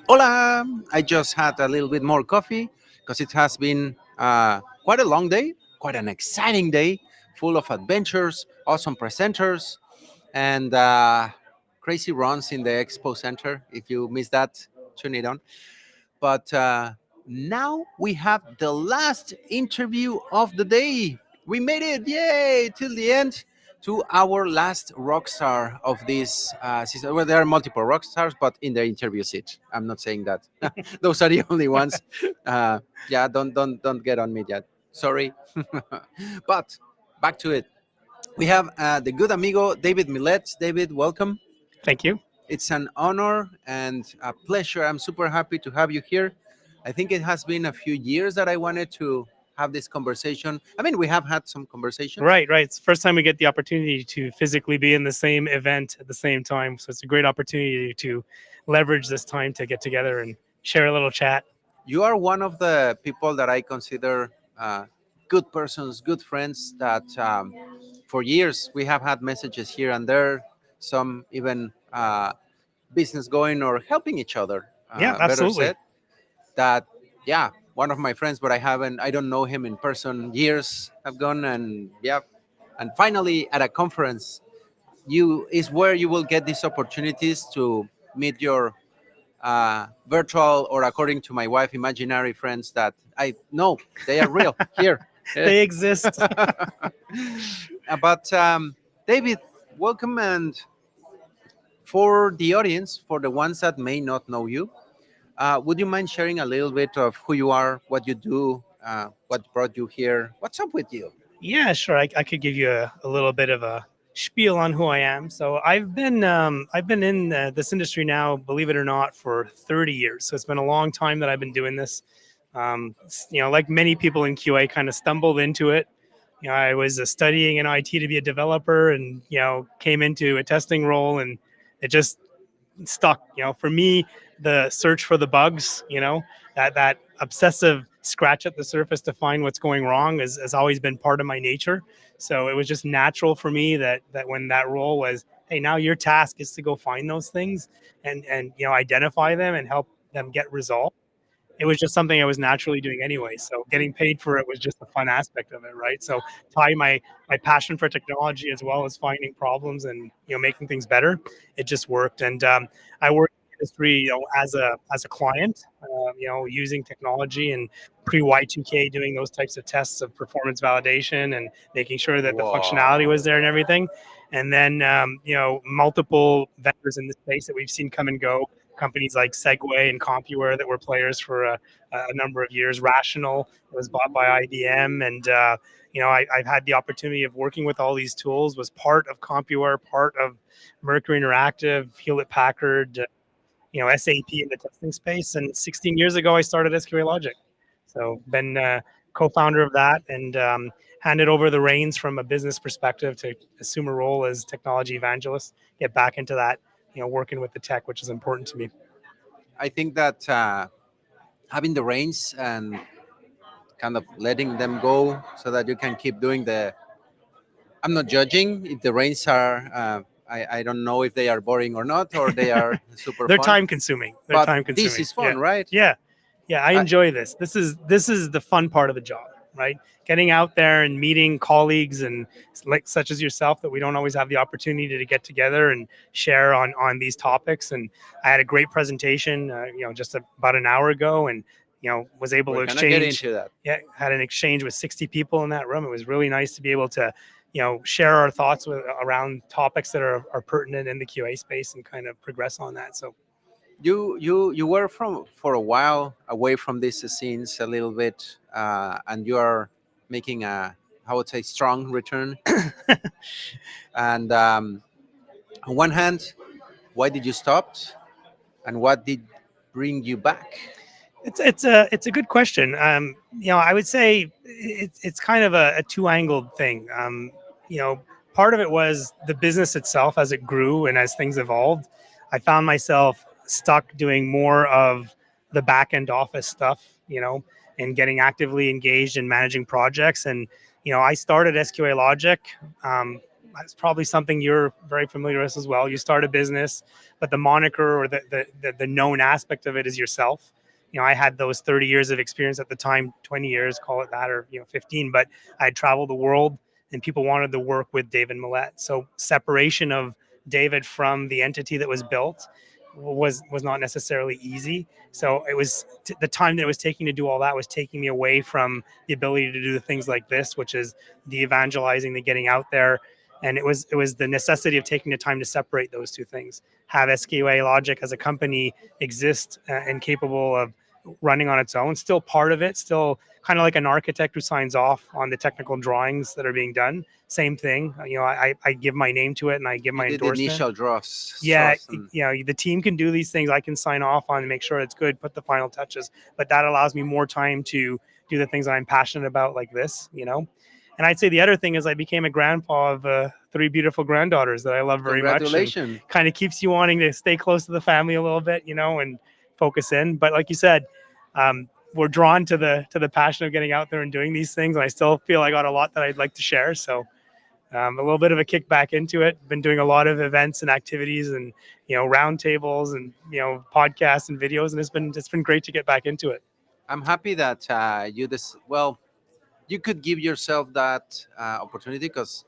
Hola! I just had a little bit more coffee because it has been quite a long day, quite an exciting day, full of adventures, awesome presenters, and crazy runs in the expo center. If you missed that, tune it on. But now we have the last interview of the day. We made it, yay, till the end to our last rock star of this season. Well, there are multiple rock stars, but in the interview seat. I'm not saying that. Those are the only ones. Yeah, don't get on me yet. Sorry. But back to it. We have the good amigo David Milette. David, welcome. Thank you. It's an honor and a pleasure. I'm super happy to have you here. I think it has been a few years that I wanted to have this conversation. I mean, we have had some conversations. Right. It's the first time we get the opportunity to physically be in the same event at the same time. So it's a great opportunity to leverage this time to get together and share a little chat. You are one of the people that I consider good persons, good friends that for years we have had messages here and there, some even business going or helping each other, Yeah, better absolutely. said. That, yeah, one of my friends, but I don't know him in person. Years have gone, and yeah, and finally at a conference, you is where you will get these opportunities to meet your virtual, or according to my wife, imaginary friends that I know they are real here. They exist. But David, welcome, and for the audience, for the ones that may not know you, would you mind sharing a little bit of who you are, what you do, what brought you here? What's up with you? Yeah, sure. I could give you a little bit of a spiel on who I am. So I've been in this industry now, believe it or not, for 30 years. So it's been a long time that I've been doing this. Like many people in QA, kind of stumbled into it. I was studying in IT to be a developer, and came into a testing role, and it just stuck. For me, the search for the bugs, that obsessive scratch at the surface to find what's going wrong has always been part of my nature. So it was just natural for me that when that role was, hey, now your task is to go find those things and identify them and help them get resolved. It was just something I was naturally doing anyway. So getting paid for it was just a fun aspect of it, right? So tie my passion for technology as well as finding problems and making things better. It just worked, and I worked in the industry, as a client, using technology and pre Y2K, doing those types of tests of performance validation and making sure that the functionality was there and everything. And then multiple vendors in the space that we've seen come and go, companies like Segway and Compuware that were players for a number of years. Rational was bought by IBM, and I've had the opportunity of working with all these tools. Was part of Compuware, part of Mercury Interactive, Hewlett Packard, SAP in the testing space. And 16 years ago, I started SQALogic. So been co-founder of that, and handed over the reins from a business perspective to assume a role as technology evangelist, get back into that, working with the tech, which is important to me. I think that having the reins and kind of letting them go so that you can keep doing the. I'm not judging if the reins are. I don't know if they are boring or not, or they are super They're fun. time consuming. They're But time this consuming. is Yeah. fun, right? Yeah. Yeah. I I, enjoy this. This is the fun part of the job, right? Getting out there and meeting colleagues and like such as yourself that we don't always have the opportunity to get together and share on these topics. And I had a great presentation, just about an hour ago, and was able to we're gonna get exchange. into that. Yeah, had an exchange with 60 people in that room. It was really nice to be able to share our thoughts around topics that are pertinent in the QA space and kind of progress on that. So You were from for a while away from these scenes a little bit, and you are making a, I would say, strong return. And on one hand, why did you stop, and what did bring you back? it's a good question. I would say it's kind of a two-angled thing. Part of it was the business itself as it grew and as things evolved. I found myself stuck doing more of the back end office stuff, and getting actively engaged in managing projects. And I started SQA Logic. Um, it's probably something you're very familiar with as well. You start a business, but the moniker or the known aspect of it is yourself. I had those 30 years of experience at the time, 20 years, call it that, or 15. But I had traveled the world, and people wanted to work with David Milette. So separation of David from the entity that was built was not necessarily easy. So it was the time that it was taking to do all that was taking me away from the ability to do the things like this, which is the evangelizing, the getting out there. And it was the necessity of taking the time to separate those two things. Have SQALogic as a company exist and capable of running on its own, still part of it, still kind of like an architect who signs off on the technical drawings that are being done. Same thing. I give my name to it and I give You my did the endorsement. initial draws. Yeah, And the team can do these things. I can sign off on and make sure it's good, put the final touches. But that allows me more time to do the things that I'm passionate about, like this. And I'd say the other thing is I became a grandpa of 3 beautiful granddaughters that I love very much. And congratulations. kind of keeps you wanting to stay close to the family a little bit, and focus in. But like you said, we're drawn to the passion of getting out there and doing these things. And I still feel I got a lot that I'd like to share. So a little bit of a kick back into it. Been doing a lot of events and activities and roundtables and podcasts and videos, and it's been great to get back into it. I'm happy that you could give yourself that opportunity, because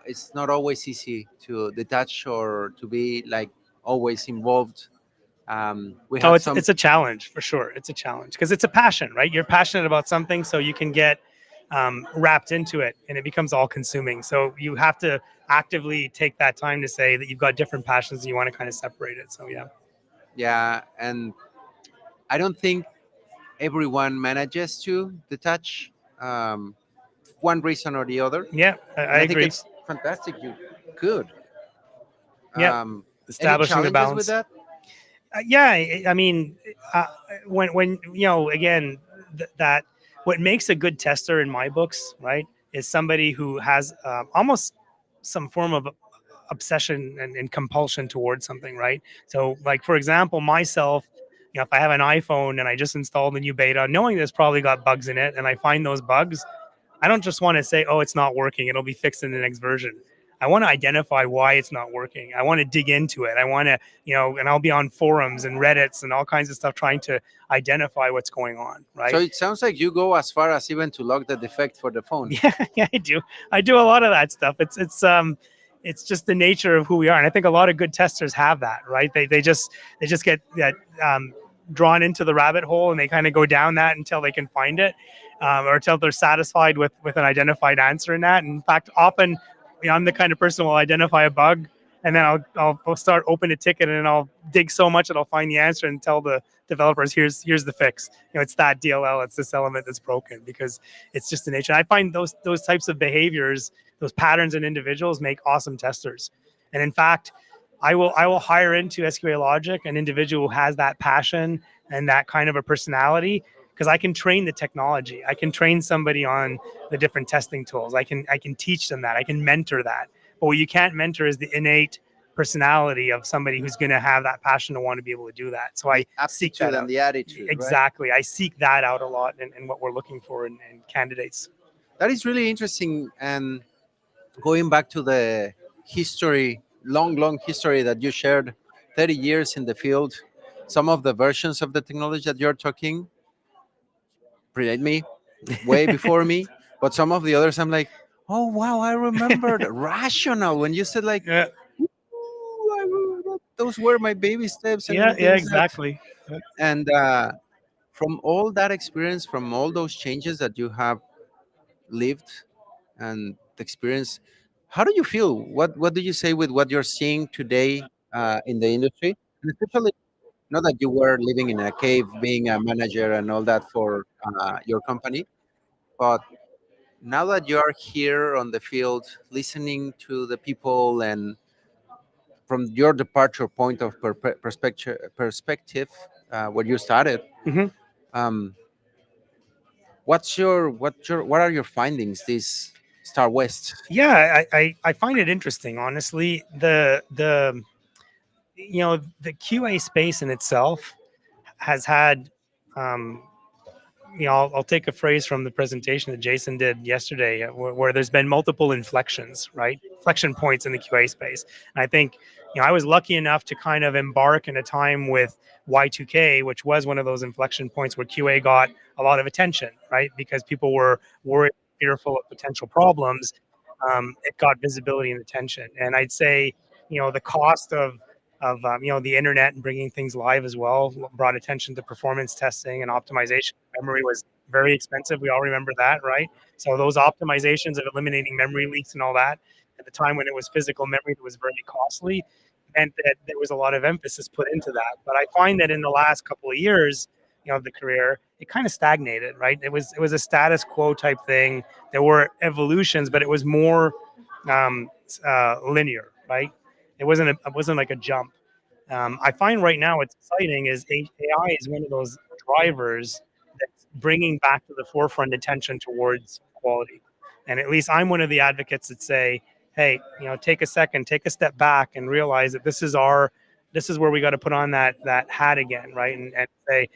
it's not always easy to detach or to be like always involved. We Oh, have it's some. it's a challenge for sure. It's a challenge because it's a passion, right? You're passionate about something, so you can get wrapped into it, and it becomes all consuming. So you have to actively take that time to say that you've got different passions and you want to kind of separate it. So yeah. Yeah, and I don't think everyone manages to detach, one reason or the other. Yeah, I And I think agree. it's fantastic. You could. Yeah, Any establishing the challenges with balance. that? Yeah, I mean, when again, that what makes a good tester in my books, right, is somebody who has almost some form of obsession and compulsion towards something, right? So, like for example, myself, if I have an iPhone and I just installed a new beta, knowing there's probably got bugs in it, and I find those bugs, I don't just want to say, oh, it's not working, it'll be fixed in the next version. I want to identify why it's not working. I want to dig into it. I want to, and I'll be on forums and Reddits and all kinds of stuff trying to identify what's going on, So right? it sounds like you go as far as even to log the defect for the phone. Yeah, yeah, I do. I do a lot of that stuff. It's just the nature of who we are, and I think a lot of good testers have that, right? They just get that drawn into the rabbit hole, and they kind of go down that until they can find it, or until they're satisfied with an identified answer in that. And in fact, often, I'm the kind of person who will identify a bug, and then I'll start open a ticket, and I'll dig so much that I'll find the answer and tell the developers, here's the fix. It's that DLL, it's this element that's broken, because it's just the nature. I find those types of behaviors, those patterns in individuals make awesome testers. And in fact, I will hire into SQALogic an individual who has that passion and that kind of a personality, because I can train the technology. I can train somebody on the different testing tools. I can teach them that. I can mentor that. But what you can't mentor is the innate personality of somebody who's going to have that passion to want to be able to do that. So I seek that out. And the attitude. Exactly. Right? I seek that out a lot in what we're looking for in candidates. That is really interesting. And going back to the history, long history that you shared, 30 years in the field, some of the versions of the technology that you're talking predate me, way before me. But some of the others, I'm like, oh, wow, I remembered rational when you said, like, Yeah. those were my baby steps Yeah. and Yeah. things that. Exactly. And from all that experience, from all those changes that you have lived and experienced, how do you feel? What do you say with what you're seeing today in the industry? And especially, not that you were living in a cave, being a manager and all that for your company, but now that you are here on the field, listening to the people, and from your departure point of perspective, where you started, Mm-hmm. um, what are your findings this Star West? Yeah, I find it interesting, honestly. The QA space in itself has had um, I'll take a phrase from the presentation that Jason did yesterday, where there's been multiple inflections, right? Inflection points in the QA space. And I think, I was lucky enough to kind of embark in a time with Y2K, which was one of those inflection points where QA got a lot of attention, right? Because people were worried, fearful of potential problems. It got visibility and attention. And I'd say, the cost of the internet and bringing things live as well brought attention to performance testing and optimization. Memory was very expensive. We all remember that, right? So those optimizations of eliminating memory leaks and all that at the time when it was physical memory that was very costly meant that there was a lot of emphasis put into that. But I find that in the last couple of years, of the career, it kind of stagnated, right? It was a status quo type thing. There were evolutions, but it was more linear, right? It wasn't like a jump. I find right now what's exciting is AI is one of those drivers that's bringing back to the forefront attention towards quality. And at least I'm one of the advocates that say, hey, take a second, take a step back, and realize that this is where we got to put on that hat again, right? And say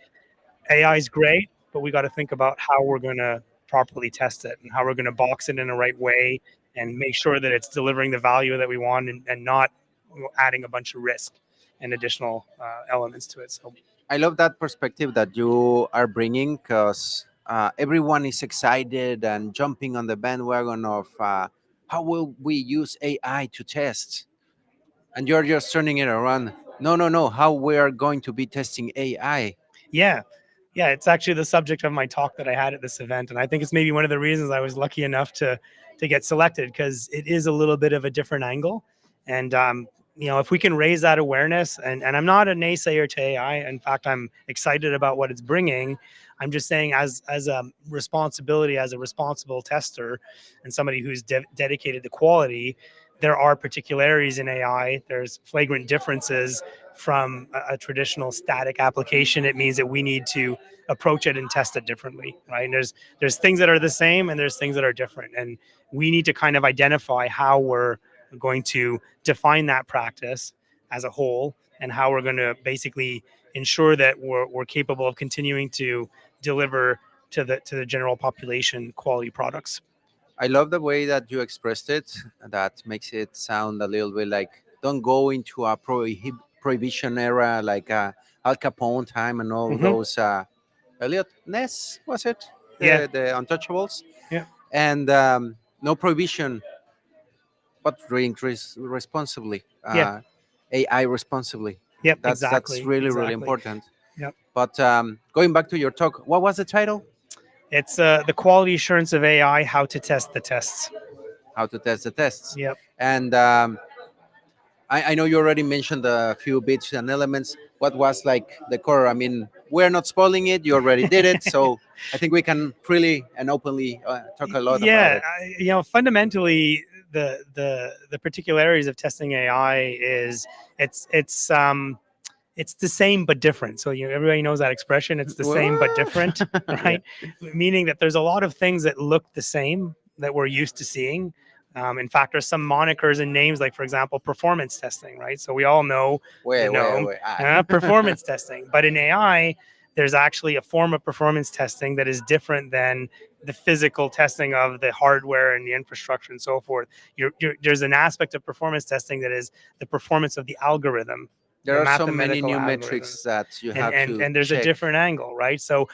AI is great, but we got to think about how we're going to properly test it and how we're going to box it in the right way and make sure that it's delivering the value that we want and not adding a bunch of risk and additional elements to it. So I love that perspective that you are bringing, because everyone is excited and jumping on the bandwagon of how will we use AI to test, and you're just turning it around. No, no, no. How we are going to be testing AI? yeah, yeah, it's actually the subject of my talk that I had at this event, and I think it's maybe one of the reasons I was lucky enough to get selected, because it is a little bit of a different angle. And if we can raise that awareness, and I'm not a naysayer to AI. In fact, I'm excited about what it's bringing. I'm just saying, as a responsibility, as a responsible tester, and somebody who's dedicated to quality, there are particularities in AI. There's flagrant differences from a traditional static application. It means that we need to approach it and test it differently, right? And there's things that are the same and there's things that are different, and we need to kind of identify how we're going to define that practice as a whole, and how we're going to basically ensure that we're capable of continuing to deliver to the general population quality products. I love the way that you expressed it. That makes it sound a little bit like don't go into a prohibition era like Al Capone time and all Hmm. those. Elliot Ness, was it? Yeah, The Untouchables. yeah, And no prohibition, but drink responsibly, yeah, AI responsibly. yep, That's exactly, really, really exactly. important. Yep. But going back to your talk, what was the title? It's the quality assurance of AI, how to test the tests. How to test the tests. Yep. And I know you already mentioned a few bits and elements. What was like the core? I mean, we're not spoiling it. You already did it, so I think we can freely and openly talk a lot about Yeah, it. fundamentally, the particularities of testing AI is it's it's um it's the same but different. So everybody knows that expression. It's the same but different, Yeah. right? Meaning that there's a lot of things that look the same that we're used to seeing. In fact, there's some monikers and names, like for example, performance testing, right? So we all know Wait, the wait, known wait. performance testing, but in AI, there's actually a form of performance testing that is different than the physical testing of the hardware and the infrastructure and so forth. There's an aspect of performance testing that is the performance of the algorithm, There the are so many mathematical new algorithm, metrics that you and have and to and there's a check. different angle, right? So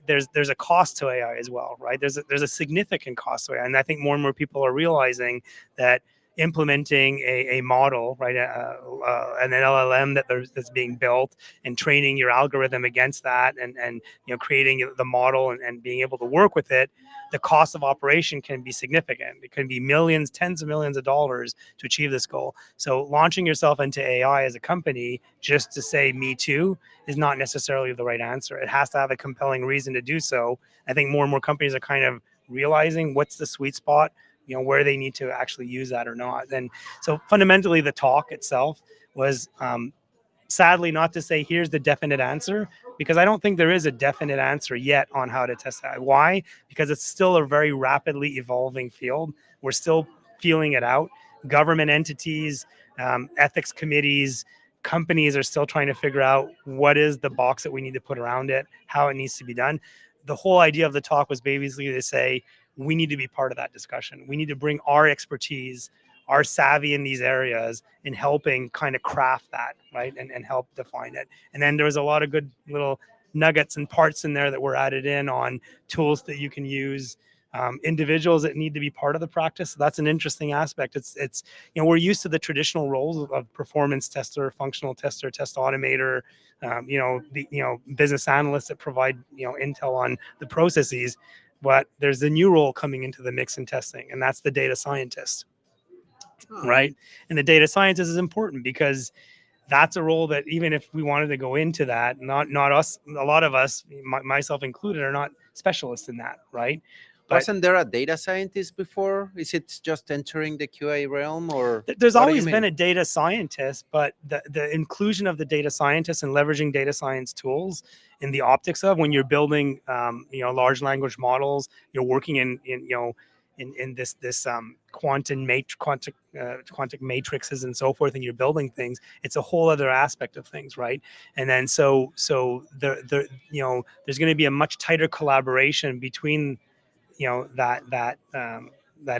there's a cost to AI as well, right? There's a significant cost to AI, and I think more and more people are realizing that implementing a model, right, an LLM that's being built, and training your algorithm against that, and creating the model, and being able to work with it, the cost of operation can be significant. It can be millions, tens of millions of dollars to achieve this goal. So launching yourself into AI as a company just to say me too is not necessarily the right answer. It has to have a compelling reason to do so. I think more and more companies are kind of realizing what's the sweet spot, where they need to actually use that or not. And so fundamentally, the talk itself was sadly not to say here's the definite answer, because I don't think there is a definite answer yet on how to test that. Why? Because it's still a very rapidly evolving field. We're still feeling it out. Government entities, ethics committees, companies are still trying to figure out what is the box that we need to put around it, how it needs to be done. The whole idea of the talk was basically to say, we need to be part of that discussion. We need to bring our expertise, our savvy in these areas in helping kind of craft that, right? And help define it. And then there was a lot of good little nuggets and parts in there that were added in on tools that you can use, individuals that need to be part of the practice. So that's an interesting aspect. It's we're used to the traditional roles of performance tester, functional tester, test automator, business analysts that provide intel on the processes. But there's a new role coming into the mix in testing, and that's the data scientist, Oh, right? And the data scientist is important because that's a role that, even if we wanted to go into that, not us, a lot of us, myself included, are not specialists in that, right? But wasn't there a data scientist before? Is it just entering the QA realm, or there's what do you always been mean? a data scientist, but the inclusion of the data scientist and leveraging data science tools in the optics of when you're building, large language models, you're working in this quantum matrices and so forth, and you're building things. It's a whole other aspect of things, right? And then there's going to be a much tighter collaboration between that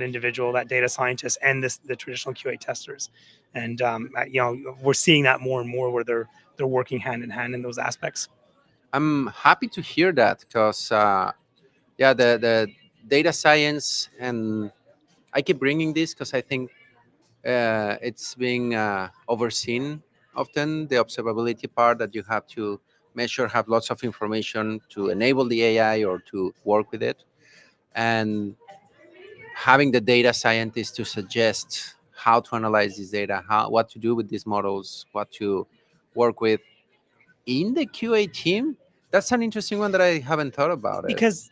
individual, that data scientist, and the traditional QA testers. And we're seeing that more and more where they're working hand in hand in those aspects. I'm happy to hear that because yeah, the data science, and I keep bringing this because I think it's being overseen often. The observability part that you have to measure, have lots of information to enable the AI or to work with it, and having the data scientist to suggest how to analyze this data, what to do with these models, what to work with in the QA team. That's an interesting one that I haven't thought about it. Because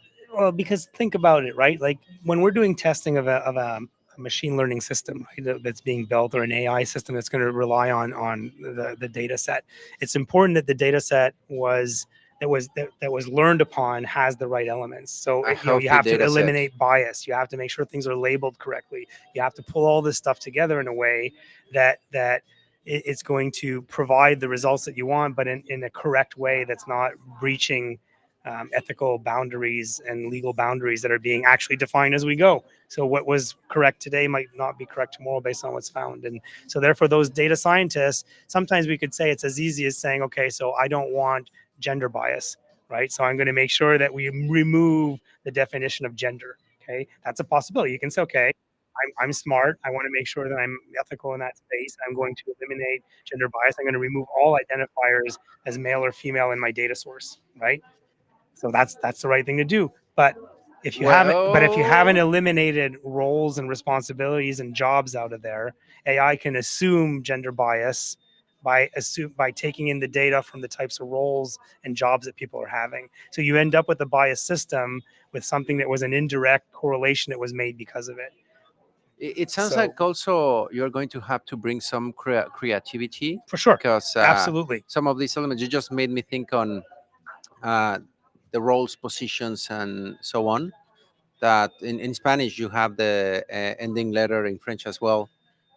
think about it, right? Like when we're doing testing of a machine learning system, right, that's being built, or an AI system that's going to rely on the data set, it's important that the data set that was learned upon has the right elements. So A you healthy have to data set. eliminate bias. You have to make sure things are labeled correctly. You have to pull all this stuff together in a way that it's going to provide the results that you want, but in a correct way that's not breaching ethical boundaries and legal boundaries that are being actually defined as we go. So what was correct today might not be correct tomorrow based on what's found. And so therefore those data scientists, sometimes we could say it's as easy as saying, okay, so I don't want gender bias, right? So I'm going to make sure that we remove the definition of gender. Okay, that's a possibility. You can say, okay, I'm smart. I want to make sure that I'm ethical in that space. I'm going to eliminate gender bias. I'm going to remove all identifiers as male or female in my data source, right? So that's the right thing to do. But if you haven't Well, eliminated roles and responsibilities and jobs out of there, AI can assume gender bias by taking in the data from the types of roles and jobs that people are having. So you end up with a biased system with something that was an indirect correlation that was made because of it. it sounds So like also you're going to have to bring some creativity for sure, because absolutely. some of these elements you just made me think on uh, the roles, positions, and so on. That in Spanish you have the ending letter in French as well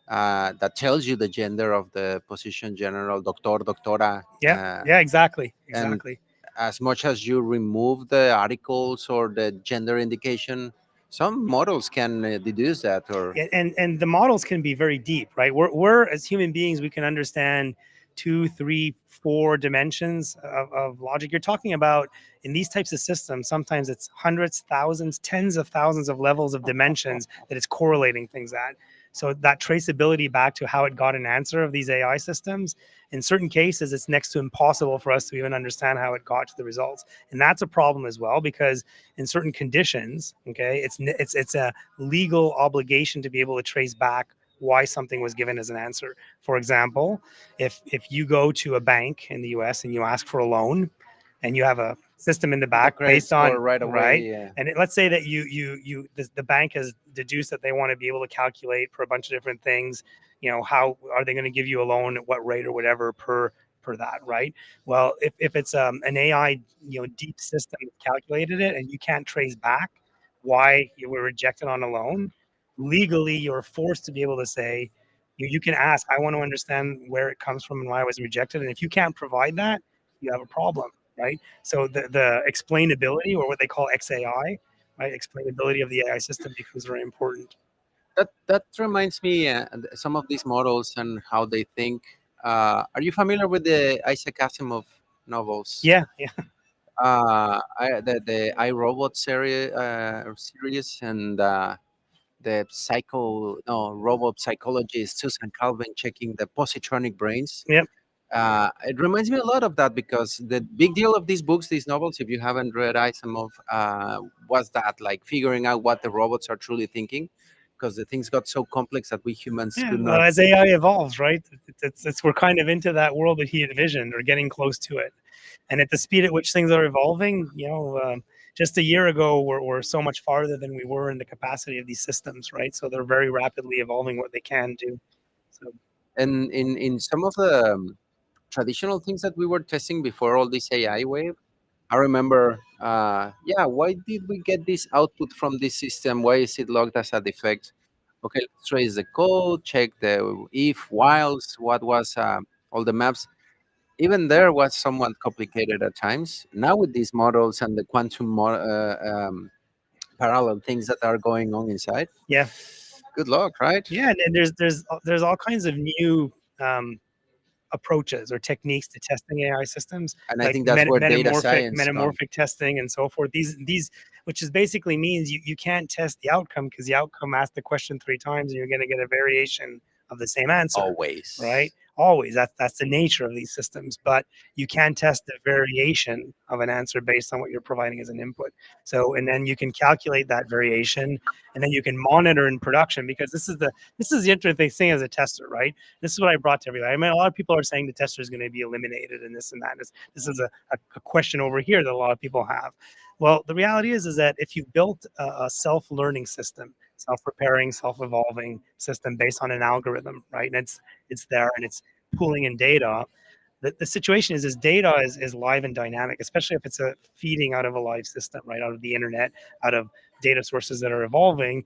that tells you the gender of the position, general, doctor, doctora. Yeah, yeah, exactly, And exactly. as much as you remove the articles or the gender indication, some models can deduce that. Or And the models can be very deep, right? We're as human beings, we can understand 2, 3, 4 dimensions of logic. You're talking about in these types of systems, sometimes it's hundreds, thousands, tens of thousands of levels of dimensions that it's correlating things at. So that traceability back to how it got an answer of these AI systems, in certain cases, it's next to impossible for us to even understand how it got to the results. And that's a problem as well, because in certain conditions, okay, it's a legal obligation to be able to trace back why something was given as an answer. For example, if you go to a bank in the US and you ask for a loan, and you have a system in the the back credit based score on, right right, away. and let's say that the bank has deduced that they want to be able to calculate for a bunch of different things, how are they going to give you a loan at what rate or whatever per that, right? Well, if it's an AI deep system that calculated it, and you can't trace back why you were rejected on a loan, legally you're forced to be able to say, You can ask, I want to understand where it comes from and why I was rejected. And if you can't provide that, you have a problem, right? So the explainability, or what they call XAI, right? Explainability of the AI system becomes very important. That reminds me some of these models and how they think. Are you familiar with the Isaac Asimov novels? Yeah, yeah, The I Robot series and the robot psychologist Susan Calvin checking the positronic brains. yeah. It reminds me a lot of that because the big deal of these books, these novels, if you haven't read Asimov, was that like figuring out what the robots are truly thinking, because the things got so complex that we humans Yeah, could well, not. as AI evolves, right? We're kind of into that world that he envisioned, or getting close to it. And at the speed at which things are evolving, just a year ago, we're so much farther than we were in the capacity of these systems, right? So they're very rapidly evolving what they can do. So And in some of the traditional things that we were testing before all this AI wave, I remember, yeah, why did we get this output from this system? Why is it logged as a defect? Okay, let's trace the code, check the if, whiles, what was all the maps. Even there was somewhat complicated at times. Now with these models and the parallel things that are going on inside, yeah, good luck, right? yeah, and there's all kinds of new um, approaches or techniques to testing AI systems, And I like think that's where data science comes. metamorphic testing and so forth. These, which is basically means you can't test the outcome, because the outcome asked the question three times and you're going to get a variation of the same answer, right? Always. Always. That's the nature of these systems. But you can test the variation of an answer based on what you're providing as an input. So, and then you can calculate that variation, and then you can monitor in production, because this is the interesting thing as a tester, right? This is what I brought to everybody. I mean, a lot of people are saying the tester is going to be eliminated and this and that. This is a question over here that a lot of people have. Well, the reality is that if you've built a self-learning system, self-repairing, self-evolving system based on an algorithm, right, and it's there and it's pulling in data. The situation is data is live and dynamic, especially if it's a feeding out of a live system, right, out of the internet, out of data sources that are evolving.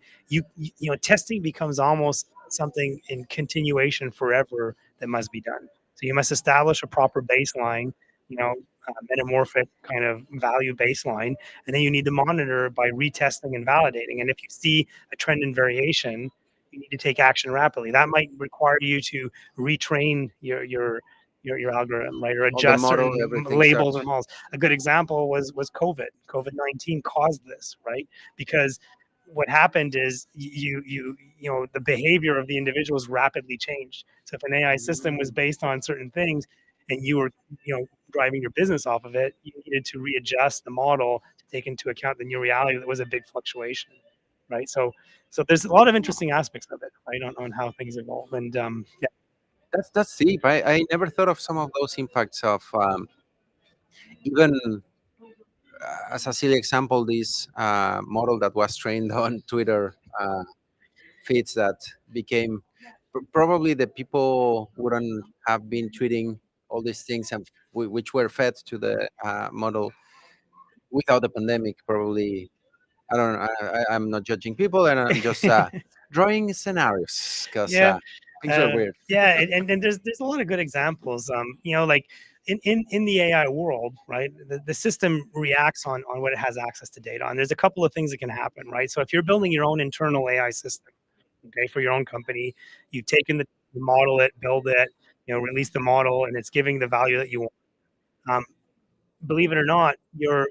Testing becomes almost something in continuation forever that must be done. So you must establish a proper baseline, metamorphic kind of value baseline, and then you need to monitor by retesting and validating. And if you see a trend in variation, you need to take action rapidly. That might require you to retrain your algorithm, right, or All the adjust model, certain everything labels or starts. models. A good example was COVID. COVID-19 caused this, right? Because what happened is the behavior of the individuals rapidly changed. So if an AI system was based on certain things, and you were driving your business off of it, you needed to readjust the model to take into account the new reality that was a big fluctuation, right? So there's a lot of interesting aspects of it, right, on how things evolve. And yeah, That's deep. I never thought of some of those impacts of even as a silly example, this model that was trained on Twitter feeds that became probably the people wouldn't have been tweeting all these things and which were fed to the model without the pandemic. Probably, I don't know. I'm not judging people, and I'm just drawing scenarios because yeah, things are weird. yeah, and there's a lot of good examples. Like in the AI world, right? The system reacts on what it has access to data on. There's a couple of things that can happen, right? So if you're building your own internal AI system, okay, for your own company, you've taken model it, build it, release the model, and it's giving the value that you want. Um, Believe it or not, your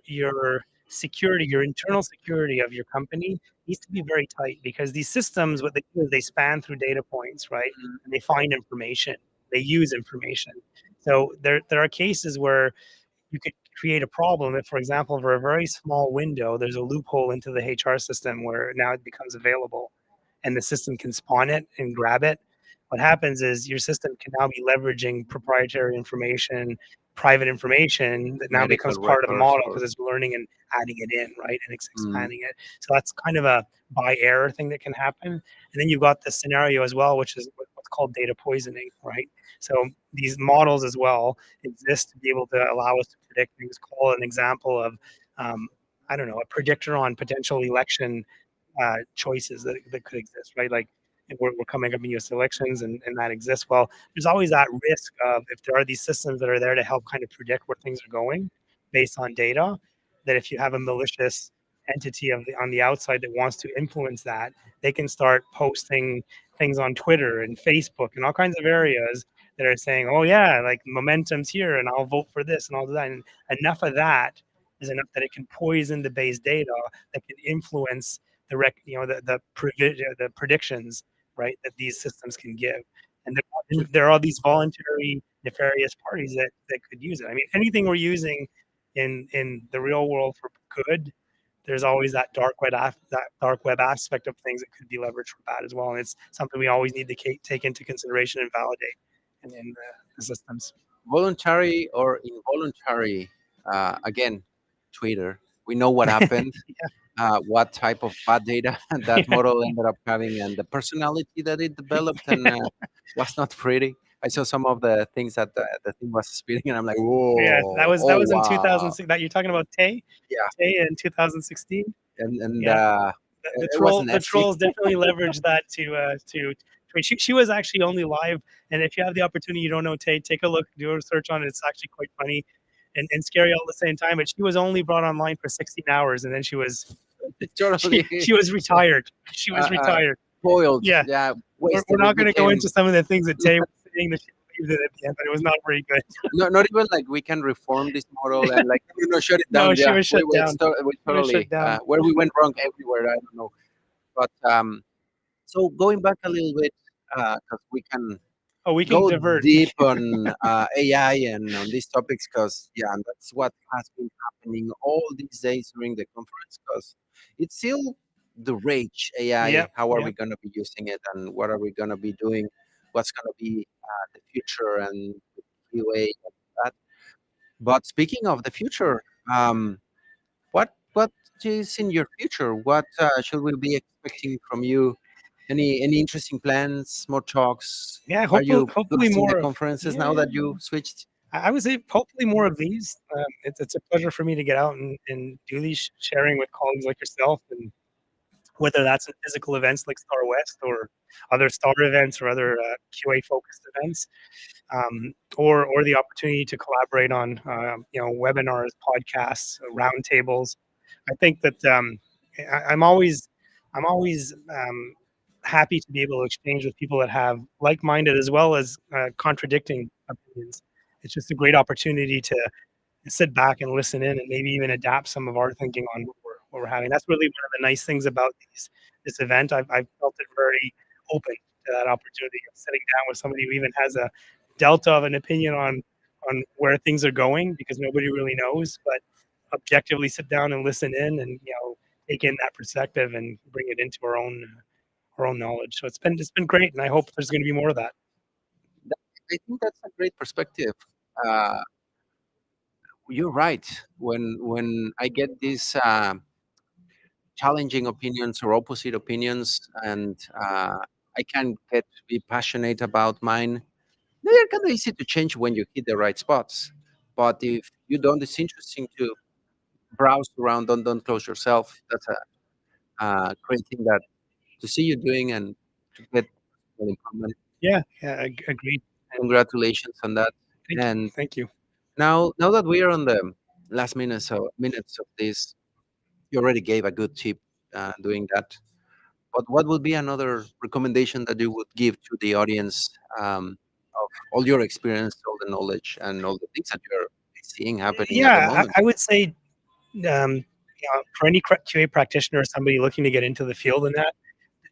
security, your internal security of your company needs to be very tight, because these systems, what they do is they span through data points, right? And they find information, they use information. So there are cases where you could create a problem if, for example, for a very small window, there's a loophole into the HR system where now it becomes available, and the system can spawn it and grab it. What happens is your system can now be leveraging proprietary information, private information that now Medical becomes part of the records model, or because it's learning and adding it in, right? And it's mm, expanding it. So that's kind of a by error thing that can happen. And then you've got the scenario as well, which is what's called data poisoning, right? So these models as well exist to be able to allow us to predict things. Call an example of, um, I don't know, a predictor on potential election choices that could exist, right? Like we're coming up in U.S. elections, and that exists. Well, there's always that risk of, if there are these systems that are there to help kind of predict where things are going based on data, that if you have a malicious entity on the outside that wants to influence that, they can start posting things on Twitter and Facebook and all kinds of areas that are saying, "Oh yeah, like momentum's here, and I'll vote for this and all of that." And enough of that is enough that it can poison the base data, that can influence the predictions, right, that these systems can give. And there are these voluntary nefarious parties that could use it. I mean, anything we're using in the real world for good, there's always that dark web aspect of things that could be leveraged for bad as well. And it's something we always need to take into consideration and validate in the systems. Voluntary or involuntary, again, Twitter. We know what happened, Yeah. what type of bad data that model ended up having, and the personality that it developed, and was not pretty. I saw some of the things that the thing was spitting, and I'm like, Yeah, that whoa, was oh in wow, 2006. That you're talking about yeah, Tay in 2016. and Yeah, it was the nasty. trolls definitely leveraged that to. I mean, she was actually only live, and if you have the opportunity, you don't know Tay, take a look, do a search on it. It's actually quite funny and scary all at the same time. But she was only brought online for 16 hours, and then Totally she was retired. She uh, was uh, retired. spoiled. Yeah, Yeah, we're wasted. It not going to go became into some of the things that Tay was saying that she believed in at the end, but it was not very good. not even like we can reform this model and like shut it down. No, she Yeah, was shut down. we She was totally shut down. where we went wrong everywhere. I don't know, but so going back a little bit, because we can Oh, we can go divert. deep on AI and on these topics, because yeah, and that's what has been happening all these days during the conference, because it's still the rage AI. Yep, How are we yep. going to be using it, and what are we going to be doing? What's going to be the future and QA and that. But speaking of the future, what is in your future? What should we be expecting from you? Any interesting plans? More talks? Yeah, Are you hopefully blasting the more of. conferences now Yeah, that you switched? I would say hopefully more of these. It's a pleasure for me to get out and do these, sharing with colleagues like yourself, and whether that's in physical events like Star West or other Star events or other QA focused events, or the opportunity to collaborate on webinars, podcasts, roundtables. I think that I'm always happy to be able to exchange with people that have like-minded as well as contradicting opinions. It's just a great opportunity to sit back and listen in and maybe even adapt some of our thinking on what we're having. That's really one of the nice things about this event. I've felt it very open to that opportunity of sitting down with somebody who even has a delta of an opinion on where things are going, because nobody really knows, but objectively sit down and listen in and take in that perspective and bring it into our own knowledge. So it's been great, and I hope there's going to be more of that. That- I think that's a great perspective. Uh, you're right. When I get these challenging opinions or opposite opinions, and I can get to be passionate about mine, they're kind of easy to change when you hit the right spots. But if you don't, it's interesting to browse around. Don't close yourself. That's a great thing that to see you doing and to get an improvement. Yeah, yeah, agreed. And Congratulations on that. thank you, And thank you. now that we are on the last minutes of this, you already gave a good tip doing that. But what would be another recommendation that you would give to the audience, of all your experience, all the knowledge, and all the things that you're seeing happening at the Yeah, moment? I would say for any QA practitioner or somebody looking to get into the field in that,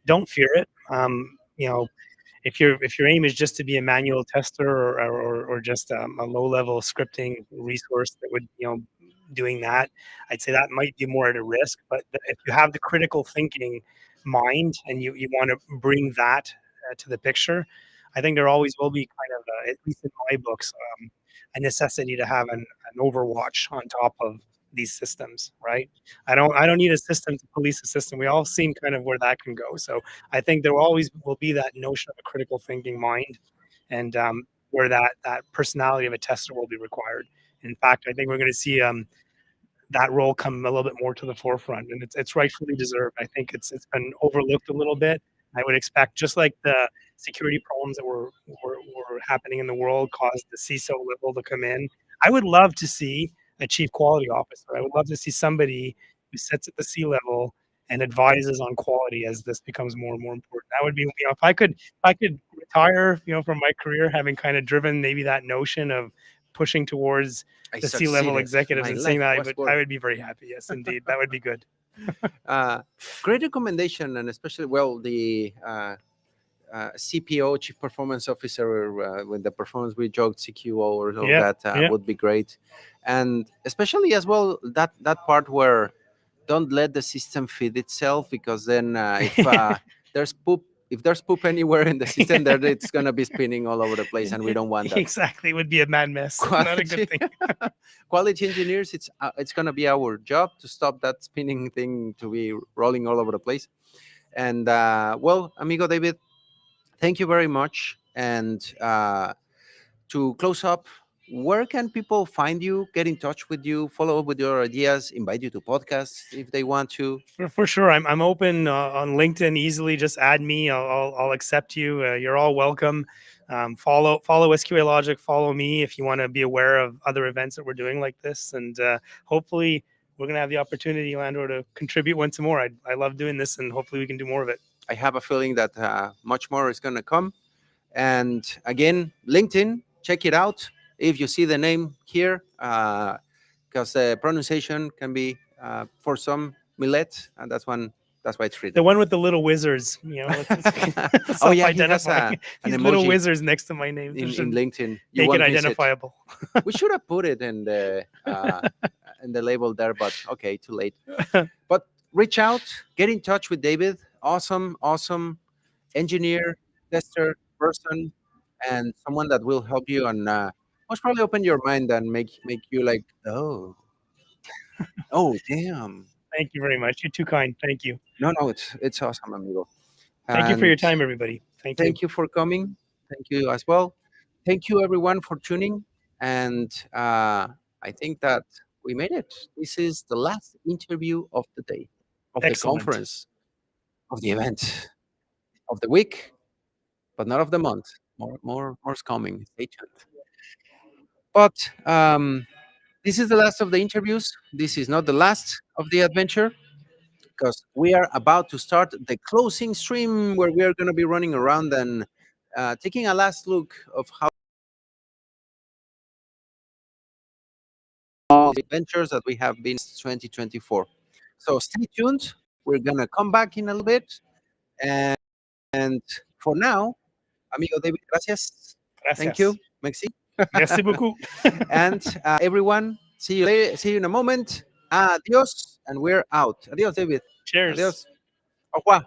don't fear it. If your aim is just to be a manual tester or just a low level scripting resource that would doing that, I'd say that might be more at a risk. But if you have the critical thinking mind and you want to bring that to the picture, I think there always will be kind of at least in my books a necessity to have an overwatch on top of these systems, right? I don't need a system to police a system. We all seen kind of where that can go. So I think there always will be that notion of a critical thinking mind, and where that personality of a tester will be required. In fact, I think we're going to see that role come a little bit more to the forefront, and it's rightfully deserved. I think it's been overlooked a little bit. I would expect, just like the security problems that were happening in the world caused the CISO level to come in. I would love to see a chief quality officer. I would love to see somebody who sits at the C level and advises on quality as this becomes more and more important. That would be, if I could retire, from my career having kind of driven maybe that notion of pushing towards I the C-level succeeded. executives My and saying life that, was I worth. would be very happy. Yes, indeed, that would be good. Uh, Great recommendation, and especially well the CPO, Chief Performance Officer, with the performance we joked CQO or so Yeah, that yeah. would be great, and especially as well that part where don't let the system feed itself, because then if there's poop if there's poop anywhere in the system, there it's gonna be spinning all over the place, and we don't want that. Exactly, it would be a mad mess. Not a good Quality thing. quality engineers, it's gonna be our job to stop that spinning thing to be rolling all over the place. And well, amigo David, thank you very much. And to close up, where can people find you, get in touch with you, follow up with your ideas, invite you to podcasts if they want to? For sure, I'm open on LinkedIn. Easily, just add me. I'll accept you. You're all welcome. Follow SQALogic. Follow me if you want to be aware of other events that we're doing like this. And hopefully, we're gonna have the opportunity, Landor, to contribute once more. I love doing this, and hopefully, we can do more of it. I have a feeling that much more is going to come. And again, LinkedIn, check it out. If you see the name here, because the pronunciation can be for some Milette, and that's why it's The written. one with the little wizards, it's Oh yeah, he has self-identifying. an These little emoji wizards next to my name in, just in should LinkedIn. You make it won't miss it. identifiable. We should have put it in the label there, but okay, too late. But reach out, get in touch with David. Awesome engineer, tester, person, and someone that will help you and most probably open your mind and make you like, oh damn. Thank you very much. You're too kind. Thank you. No, it's awesome, amigo. Thank you for your And time, everybody. Thank you. thank you for coming. Thank you as well. Thank you everyone for tuning. And I think that we made it. This is the last interview of the day, of the Excellent. conference, of the event, of the week, but not of the month. More's coming. Stay tuned. But this is the last of the interviews. This is not the last of the adventure, because we are about to start the closing stream where we are going to be running around and taking a last look of how all the adventures that we have been 2024. So stay tuned. We're going to come back in a little bit. And for now, amigo David, gracias. Thank you. Gracias. Merci. Merci beaucoup. And everyone, see you later. See you in a moment. Adios. And we're out. Adios, David. Cheers. Adios. Au revoir.